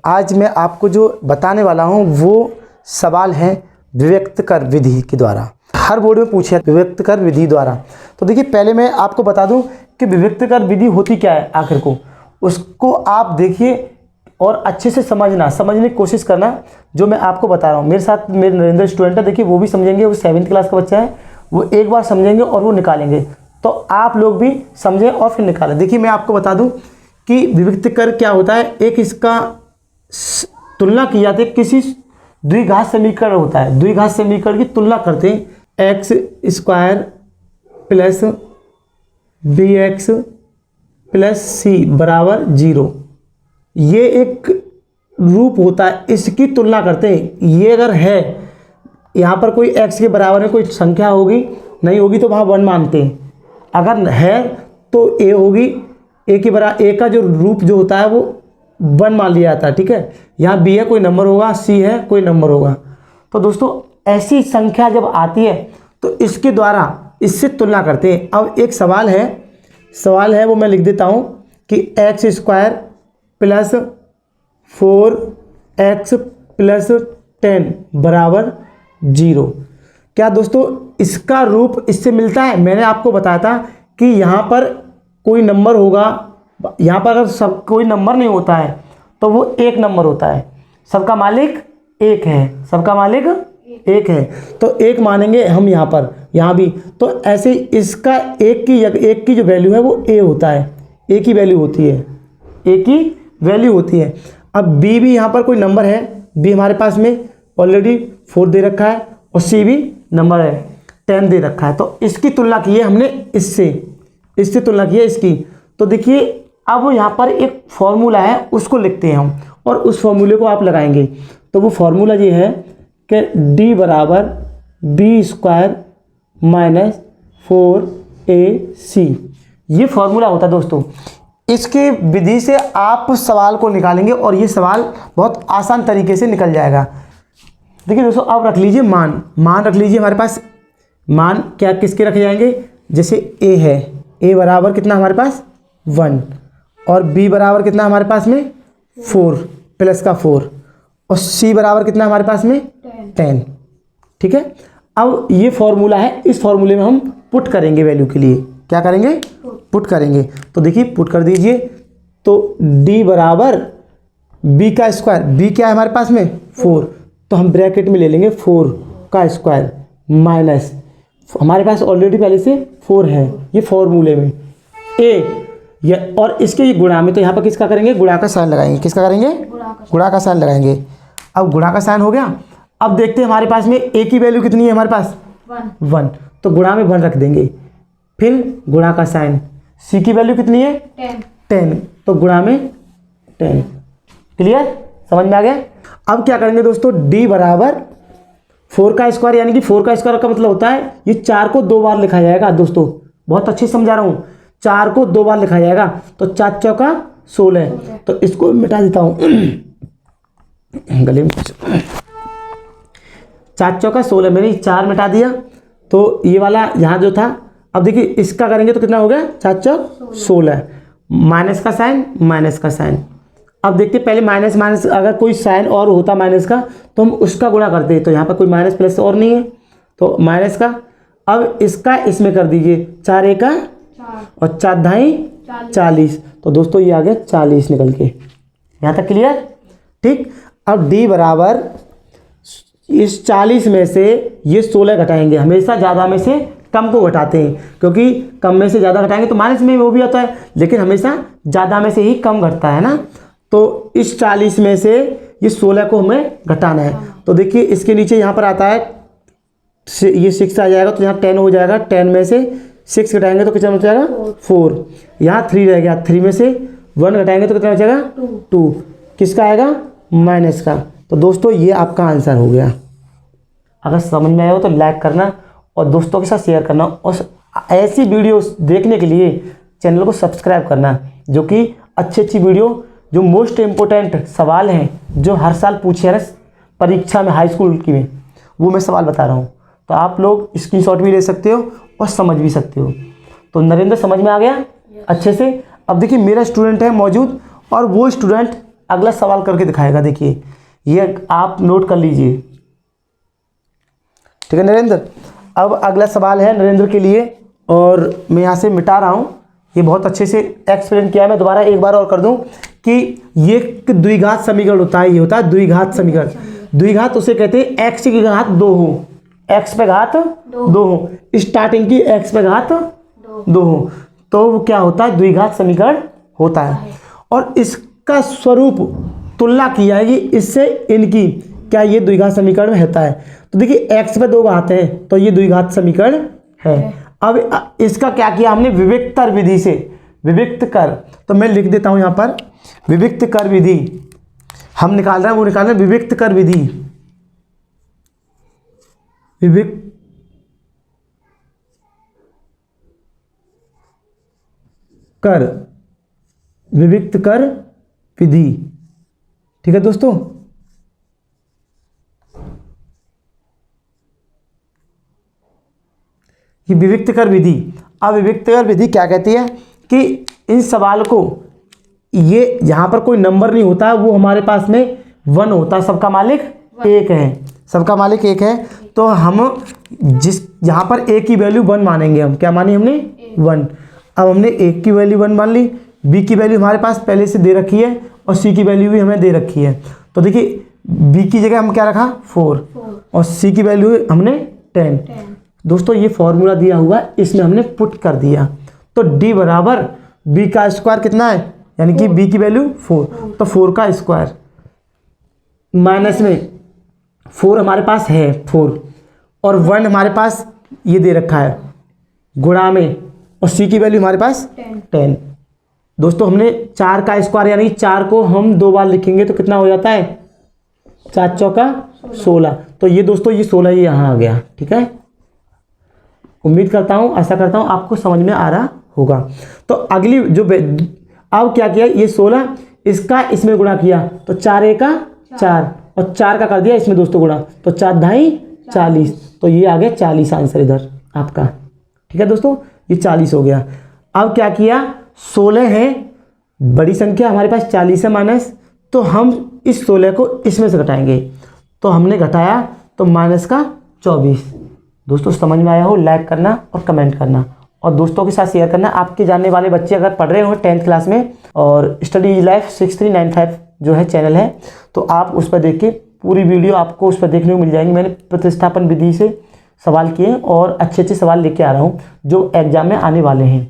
आज मैं आपको जो बताने वाला हूँ वो सवाल है विभक्त कर विधि के द्वारा। हर बोर्ड में पूछे विभक्त कर विधि द्वारा। तो देखिए पहले मैं आपको बता दूं कि विभक्त कर विधि होती क्या है, आखिर को उसको आप देखिए और अच्छे से समझने की कोशिश करना जो मैं आपको बता रहा हूँ। मेरे साथ मेरे नरेंद्र स्टूडेंट है, देखिए वो भी समझेंगे, वो 7th क्लास का बच्चा है, वो एक बार समझेंगे और वो निकालेंगे। तो आप लोग भी समझें और फिर निकालें। देखिए मैं आपको बता दूं कि विभक्त कर क्या होता है। एक इसका तुलना की जाती है, किसी द्विघात समीकरण होता है, द्विघात समीकरण की तुलना करते हैं। X square plus b x plus c बराबर 0, ये एक रूप होता है, इसकी तुलना करते हैं। ये अगर है यहाँ पर कोई x के बराबर में कोई संख्या होगी, नहीं होगी तो वहाँ 1 मानते हैं। अगर है तो a होगी, a के बराबर a का जो रूप जो होता है वो 1 मान लिया जाता है, ठीक है। यहाँ b है कोई नंबर होगा, c है कोई नंबर होगा। तो दोस्तों ऐसी संख्या जब आती है तो इसके द्वारा इससे तुलना करते हैं। अब एक सवाल है वो मैं लिख देता हूँ कि x square plus 4x plus 10 बराबर 0। क्या दोस्तों इसका रूप इससे मिलता है? मैंने आपको बताया था कि यहाँ पर कोई नंबर होगा, यहाँ पर अगर सब कोई नंबर नहीं होता है तो वो एक नंबर होता है। सबका मालिक एक है, सबका मालिक एक है, तो एक मानेंगे हम यहाँ पर, यहाँ भी। तो ऐसे इसका एक की जो वैल्यू है वो a होता है, a की वैल्यू होती है, a की वैल्यू होती है। अब b भी यहाँ पर कोई नंबर है, b हमारे पास में ऑलरेडी 4 दे रखा है और c भी नंबर है 10 दे रखा है। तो इसकी तुलना की है हमने इससे तुलना की है इसकी। तो देखिए अब यहाँ पर एक फॉर्मूला है, उसको लिखते हैं हम और उस फॉर्मूले को आप लगाएंगे। तो वो फॉर्मूला ये है कि d बराबर बी स्क्वायर माइनस 4ac, ये फॉर्मूला होता है दोस्तों। इसके विधि से आप सवाल को निकालेंगे और ये सवाल बहुत आसान तरीके से निकल जाएगा। देखिए दोस्तों अब रख लीजिए मान रख लीजिए हमारे पास। मान क्या किसके रखे जाएंगे? जैसे a है, a बराबर कितना हमारे पास 1 और b बराबर कितना हमारे पास में 4 प्लस का 4 और c बराबर कितना हमारे पास में 10, ठीक है। अब ये फॉर्मूला है, इस फॉर्मूले में हम पुट करेंगे वैल्यू के लिए। क्या करेंगे? पुट करेंगे। तो देखिए पुट कर दीजिए। तो d बराबर b का स्क्वायर, b क्या है हमारे पास में 4, तो हम ब्रैकेट में ले लेंगे 4 का स्क्वायर माइनस, हमारे पास ऑलरेडी पहले से 4 है ये फॉर्मूले में, a और इसके ये गुणा में। तो यहाँ पर किसका करेंगे? गुणा का साइन लगाएंगे। किसका करेंगे? गुणा का साइन लगाएंगे। अब गुणा का साइन हो गया। अब देखते हैं हमारे पास में a की वैल्यू कितनी है हमारे पास 1, तो गुणा में 1 रख देंगे। फिर गुणा का साइन, c की वैल्यू कितनी है 10, तो गुणा में 10। क्लियर? समझ में आ गया? अब क्या करेंगे दोस्तों? d बराबर 4 का स्क्वायर, यानी कि 4 का स्क्वायर का मतलब होता है ये 4 को 2 बार लिखा जाएगा। दोस्तों बहुत अच्छे से समझा रहा हूँ, 4 को 2 बार लिखा जाएगा। तो 4 चौका 16, तो इसको मिटा देता हूँ गले में। 4 चौका 16, मैंने 4 मिटा दिया, तो ये वाला यहाँ जो था। अब देखिए इसका करेंगे तो कितना हो गया 4 चौक 16, माइनस का साइन। अब देखते पहले माइनस अगर कोई साइन और होता माइनस का तो हम उसका गुणा करते। तो यहाँ पर कोई माइनस प्लस और नहीं है तो माइनस का। अब इसका इसमें कर दीजिए, 4 एका और 4 ढाई 40। तो दोस्तों ये आ गया 40 निकल के। यहाँ तक क्लियर? ठीक। अब d बराबर इस 40 में से ये 16 घटाएंगे। हमेशा ज़्यादा में से कम को घटाते हैं, क्योंकि कम में से ज़्यादा घटाएंगे तो माइनस में वो भी आता है, लेकिन हमेशा ज़्यादा में से ही कम घटता है ना। तो इस 40 में से ये 16 को हमें घटाना है। तो देखिए इसके नीचे यहाँ पर आता है ये 6 आ जाएगा, तो यहाँ 10 हो जाएगा। 10 में से 6 घटाएंगे तो कितना बच जाएगा 4। यहाँ 3 रह गया, 3 में से 1 घटाएंगे तो कितना बचेगा 2। किसका आएगा? माइनस का। तो दोस्तों ये आपका आंसर हो गया। अगर समझ में आया हो तो लाइक करना और दोस्तों के साथ शेयर करना, और ऐसी वीडियोस देखने के लिए चैनल को सब्सक्राइब करना, जो कि अच्छी वीडियो, जो मोस्ट इम्पोर्टेंट सवाल हैं जो हर साल पूछे हैं परीक्षा में, हाई स्कूल की में, वो मैं सवाल बता रहा हूँ। तो आप लोग स्क्रीनशॉट भी ले सकते हो और समझ भी सकते हो। तो नरेंद्र समझ में आ गया अच्छे से? अब देखिए मेरा स्टूडेंट है मौजूद और वो स्टूडेंट अगला सवाल करके दिखाएगा। देखिए ये आप नोट कर लीजिए, ठीक है नरेंद्र। अब अगला सवाल है नरेंद्र के लिए, और मैं यहाँ से मिटा रहा हूँ। ये बहुत अच्छे से एक्सप्लेन किया, मैं दोबारा एक बार और कर दूँ कि ये एक द्विघात समीकरण होता है। ये होता है द्विघात समीकरण। द्विघात उसे कहते हैं एक्स की घात 2 हो, एक्स पे घात 2 हो, स्टार्टिंग की एक्स पे घात 2 हो, तो वो क्या होता है, द्विघात समीकरण होता है। और इसका स्वरूप तुलना की जाएगी इससे इनकी, क्या ये द्विघात समीकरण में होता है। तो देखिए एक्स पे 2 घात है तो ये द्विघात समीकरण है। अब इसका क्या किया हमने, विविक्त कर विधि से, विविक्त कर, तो मैं लिख देता हूं यहां पर विविक्त कर विधि हम निकाल रहे हैं, वो निकाल रहे हैं विविक्त कर विधि, विविक्त कर, विविक्त कर विधि, ठीक है दोस्तों। ये विविक्त कर विधि। अब विविक्त कर विधि क्या कहती है कि इन सवाल को, ये यहाँ पर कोई नंबर नहीं होता, वो हमारे पास में 1 होता है, सबका मालिक 1 है, सबका मालिक 1 है। तो हम जिस यहाँ पर a की वैल्यू 1 मानेंगे, हम क्या माने हमने 1। अब हमने a की वैल्यू 1 मान ली, b की वैल्यू हमारे पास पहले से दे रखी है और c की वैल्यू भी हमें दे रखी है। तो देखिए b की जगह हम क्या रखा 4 और c की वैल्यू हमने 10। दोस्तों ये फॉर्मूला दिया हुआ है, इसमें हमने पुट कर दिया, तो d बराबर b का स्क्वायर कितना है, यानी कि b की वैल्यू 4, तो 4 का स्क्वायर माइनस में 4 हमारे पास है 4 और 1 हमारे पास ये दे रखा है गुणा में, और c की वैल्यू हमारे पास 10। दोस्तों हमने 4 का स्क्वायर यानी 4 को हम 2 बार लिखेंगे तो कितना हो जाता है, 4 चौका 16। तो ये दोस्तों ये 16 ये यहाँ आ गया, ठीक है। उम्मीद करता हूँ, आशा करता हूँ आपको समझ में आ रहा होगा। तो अगली जो अब क्या किया, ये 16 इसका इसमें गुणा किया तो 4 एका 4 और 4 का कर दिया इसमें दोस्तों गुणा, तो 4 ढाई 40, तो ये आ गया 40 आंसर इधर आपका, ठीक है दोस्तों, ये 40 हो गया। अब क्या किया, 16 है बड़ी संख्या हमारे पास, 40 है माइनस, तो हम इस 16 को इसमें से घटाएंगे, तो हमने घटाया तो माइनस का 24। दोस्तों समझ में आया हो, लाइक करना और कमेंट करना और दोस्तों के साथ शेयर करना। आपके जानने वाले बच्चे अगर पढ़ रहे हो 10th क्लास में, और स्टडी लाइफ 6395 जो है चैनल है, तो आप उस पर देख के पूरी वीडियो आपको उस पर देखने को मिल जाएंगी। मैंने प्रतिस्थापन विधि से सवाल किए और अच्छे अच्छे सवाल लेके आ रहा हूँ जो एग्जाम में आने वाले हैं।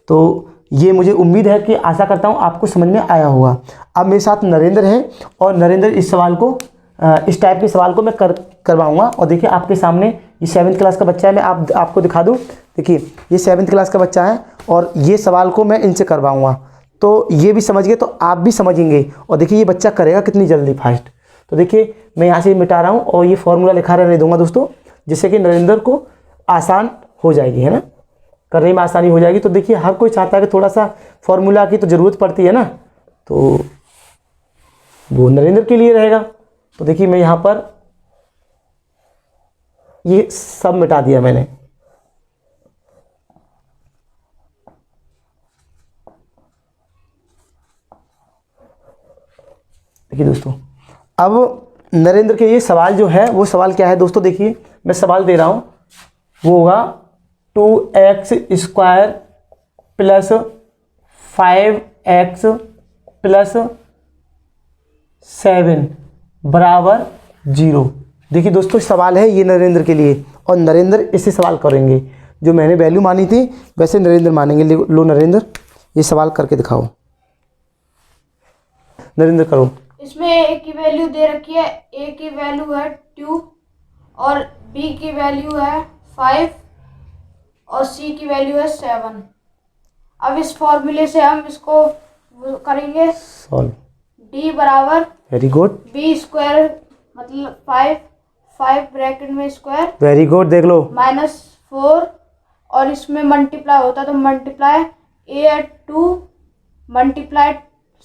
तो ये मुझे उम्मीद है कि, आशा करता हूँ आपको समझ में आया होगा। अब मेरे साथ नरेंद्र है और नरेंद्र इस सवाल को, इस टाइप के सवाल को मैं करवाऊँगा। और देखिए आपके सामने ये 7th क्लास का बच्चा है, मैं आपको दिखा दूँ। देखिए ये 7th क्लास का बच्चा है और ये सवाल को मैं इनसे करवाऊँगा, तो ये भी समझ गए तो आप भी समझेंगे। और देखिए ये बच्चा करेगा कितनी जल्दी फास्ट। तो देखिए मैं यहाँ से मिटा रहा हूँ और ये फॉर्मूला लिखा रहने दूंगा दोस्तों, जिससे कि नरेंद्र को आसान हो जाएगी, है ना, करने में आसानी हो जाएगी। तो देखिए हर कोई चाहता है कि थोड़ा सा फॉर्मूला की तो ज़रूरत पड़ती है ना, तो वो नरेंद्र के लिए रहेगा। तो देखिए मैं यहाँ पर ये सब मिटा दिया मैंने। देखिए दोस्तों अब नरेंद्र के ये सवाल जो है, वो सवाल क्या है दोस्तों, देखिए मैं सवाल दे रहा हूँ, वो होगा 2x square plus 5x plus 7 बराबर 0। देखिए दोस्तों सवाल है ये नरेंद्र के लिए, और नरेंद्र इससे सवाल करेंगे। जो मैंने वैल्यू मानी थी वैसे नरेंद्र मानेंगे। लो नरेंद्र ये सवाल करके दिखाओ, नरेंद्र करो। इसमें a की वैल्यू दे रखी है, a की वैल्यू है 2 और b की वैल्यू है 5 और c की वैल्यू है 7। अब इस फॉर्मूले से हम इसको करेंगे सॉल्व। d बराबर वेरी गुड, b स्क्वायर मतलब 5 ब्रैकेट में स्क्वायर, वेरी गुड, देख लो -4 और इसमें मल्टीप्लाई होता है तो मल्टीप्लाई a है 2 मल्टीप्लाई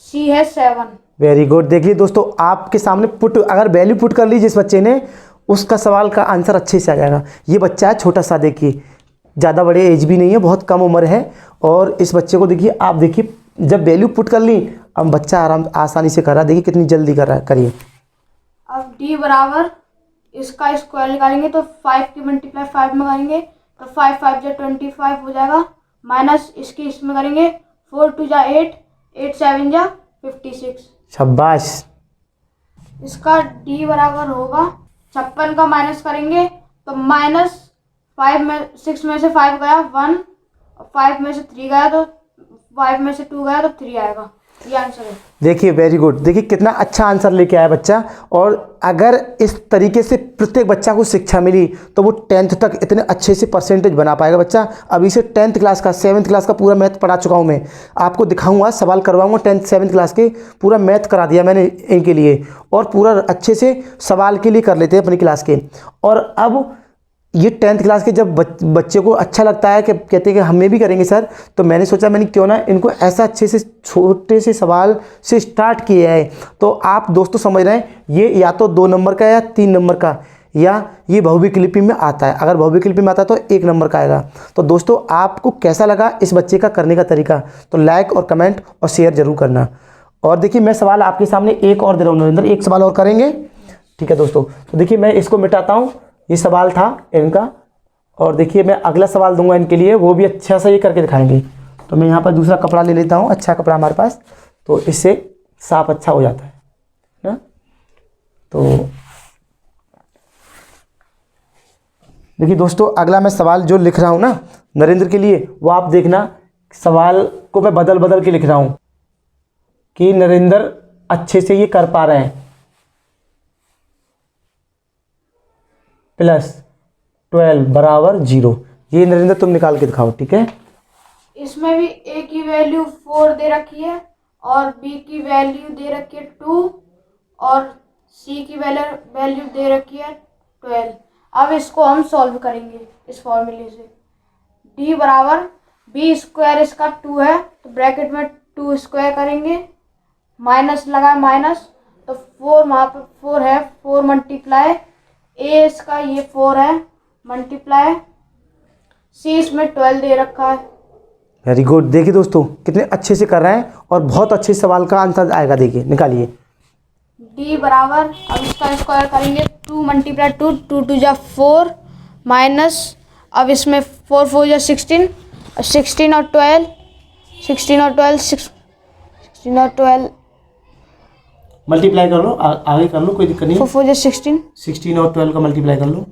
c है 7। Very good. देखिए दोस्तों आपके सामने पुट, अगर वैल्यू पुट कर ली जिस बच्चे ने, उसका सवाल का आंसर अच्छे से आ जाएगा। ये बच्चा है छोटा सा, देखिए ज़्यादा बड़े एज भी नहीं है, बहुत कम उम्र है, और इस बच्चे को देखिए आप देखिए जब वैल्यू पुट कर ली, अब बच्चा आसानी से कर रहा है। देखिए कितनी जल्दी कर रहा है, करिए। अब d बराबर इसका स्क्वायर निकालेंगे तो 5 की मल्टीप्लाई 5 में करेंगे तो 5 5 जा 25 हो जाएगा, माइनस इसकी इसमें करेंगे 4 2 जा 8 8 7 जा 56। शाबाश। इसका d बराबर होगा 56 का माइनस करेंगे तो माइनस 5 में 6 में से 5 गया 1, 5 में से 3 गया तो 5 में से 2 गया तो 3 आएगा। ये आंसर है। देखिए वेरी गुड, देखिए कितना अच्छा आंसर लेके आया बच्चा। और अगर इस तरीके से प्रत्येक बच्चा को शिक्षा मिली तो वो 10th तक इतने अच्छे से परसेंटेज बना पाएगा बच्चा। अभी से 10th क्लास का 7th क्लास का पूरा मैथ पढ़ा चुका हूँ मैं, आपको दिखाऊंगा, सवाल करवाऊंगा 10th 7th क्लास के, पूरा मैथ करा दिया मैंने इनके लिए, और पूरा अच्छे से सवाल के लिए कर लेते हैं अपनी क्लास के। और अब ये 10th क्लास के जब बच्चे को अच्छा लगता है कि कहते हैं कि हमें भी करेंगे सर, तो मैंने सोचा मैंने क्यों ना इनको ऐसा अच्छे से छोटे से सवाल से स्टार्ट किया है। तो आप दोस्तों समझ रहे हैं, ये या तो 2 नंबर का या 3 नंबर का, या ये बहुविकल्पी लिपि में आता है। अगर बहुविकल्पी लिपि में आता है तो 1 नंबर का आएगा। तो दोस्तों आपको कैसा लगा इस बच्चे का करने का तरीका, तो लाइक और कमेंट और शेयर जरूर करना। और देखिए मैं सवाल आपके सामने एक और दे रहा हूँ नरेंद्र, एक सवाल और करेंगे, ठीक है दोस्तों। तो देखिए मैं इसको मिटाता हूँ, ये सवाल था इनका, और देखिए मैं अगला सवाल दूंगा इनके लिए, वो भी अच्छा सा ये करके दिखाएंगे। तो मैं यहाँ पर दूसरा कपड़ा ले लेता हूँ, अच्छा कपड़ा हमारे पास, तो इससे साफ अच्छा हो जाता है ना। तो देखिए दोस्तों अगला मैं सवाल जो लिख रहा हूँ ना नरेंद्र के लिए, वो आप देखना, सवाल को मैं बदल बदल के लिख रहा हूँ कि नरेंद्र अच्छे से ये कर पा रहे हैं। +12 बराबर 0, ये नरेंद्र तुम निकाल के दिखाओ, ठीक है। इसमें भी a की वैल्यू 4 दे रखी है और b की वैल्यू दे रखी है 2 और c की वैल्यू दे रखी है 12। अब इसको हम सॉल्व करेंगे इस फॉर्मूले से। d बराबर b स्क्वायर इसका 2 है तो ब्रैकेट में 2 स्क्वायर करेंगे, माइनस लगा माइनस तो 4 वहाँ पर 4 है, 4 मल्टीप्लाई a इसका ये 4 है मल्टीप्लाई c इसमें 12 दे रखा है। Very good. देखिए दोस्तों कितने अच्छे से कर रहे हैं और बहुत अच्छे सवाल का आंसर आएगा, देखिए निकालिए। d बराबर अब इसका स्क्वायर करेंगे 2 मल्टीप्लाई 2 2 2 जा 4 माइनस, अब इसमें 4 4 जा 16 और 16 और 12 16 और 12 16 और 12 मल्टीप्लाई कर लो, आगे कर लो, कोई दिक्कत नहीं। 4 4 जा 16 16 और 12 का मल्टीप्लाई कर लो।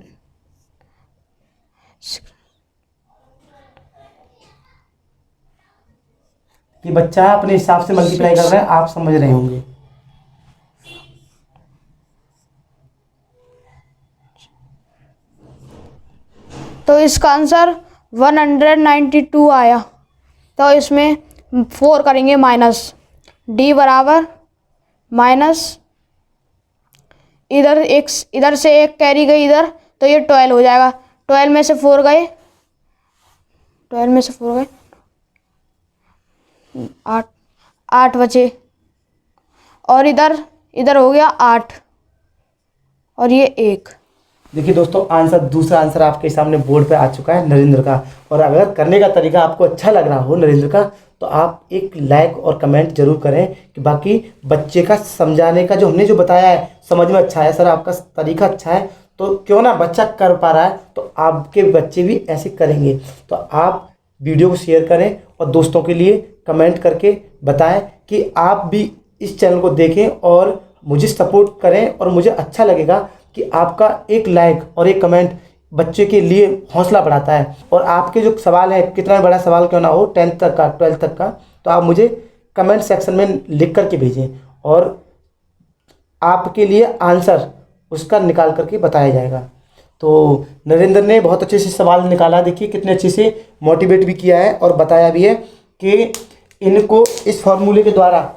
ये बच्चा अपने हिसाब से मल्टीप्लाई कर रहा है, आप समझ रहे होंगे। तो इसका आंसर 192 आया। तो इसमें 4 करेंगे माइनस, d बराबर माइनस इधर से एक कैरी गई इधर तो ये 12 हो जाएगा, 12 में से 4 गए, 12 में से 4 गए 8 बचे, और इधर हो गया 8 और ये 1। देखिए दोस्तों दूसरा आंसर आपके सामने बोर्ड पे आ चुका है नरेंद्र का। और अगर करने का तरीका आपको अच्छा लग रहा हो नरेंद्र का, तो आप एक लाइक और कमेंट जरूर करें कि बाकी बच्चे का समझाने का जो हमने जो बताया है समझ में अच्छा है सर, आपका तरीका अच्छा है, तो क्यों ना बच्चा कर पा रहा है तो आपके बच्चे भी ऐसे करेंगे। तो आप वीडियो को शेयर करें और दोस्तों के लिए कमेंट करके बताएं कि आप भी इस चैनल को देखें और मुझे सपोर्ट करें। और मुझे अच्छा लगेगा कि आपका एक लाइक और एक कमेंट बच्चे के लिए हौसला बढ़ाता है। और आपके जो सवाल है, कितना बड़ा सवाल क्यों ना हो, 10th तक का 12th तक का, तो आप मुझे कमेंट सेक्शन में लिख करके भेजें और आपके लिए आंसर उसका निकाल करके बताया जाएगा। तो नरेंद्र ने बहुत अच्छे से सवाल निकाला, देखिए कितने अच्छे से मोटिवेट भी किया है और बताया भी है कि इनको इस फॉर्मूले के द्वारा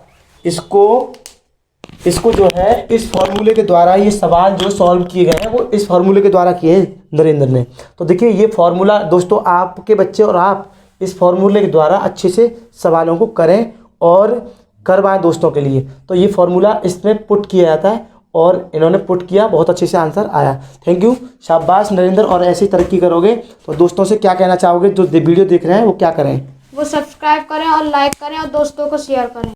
इसको जो है इस फॉर्मूले के द्वारा ये सवाल जो सॉल्व किए गए हैं वो इस फॉर्मूले के द्वारा किए हैं नरेंद्र ने। तो देखिए ये फॉर्मूला दोस्तों आपके बच्चे और आप इस फॉर्मूले के द्वारा अच्छे से सवालों को करें और करवाएं दोस्तों के लिए। तो ये फॉर्मूला इसमें पुट किया जाता है और इन्होंने पुट किया, बहुत अच्छे से आंसर आया। थैंक यू, शाबाश नरेंद्र, और ऐसी तरक्की करोगे। तो दोस्तों से क्या कहना चाहोगे जो वीडियो देख रहे हैं वो क्या करें? वो सब्सक्राइब करें और लाइक करें और दोस्तों को शेयर करें।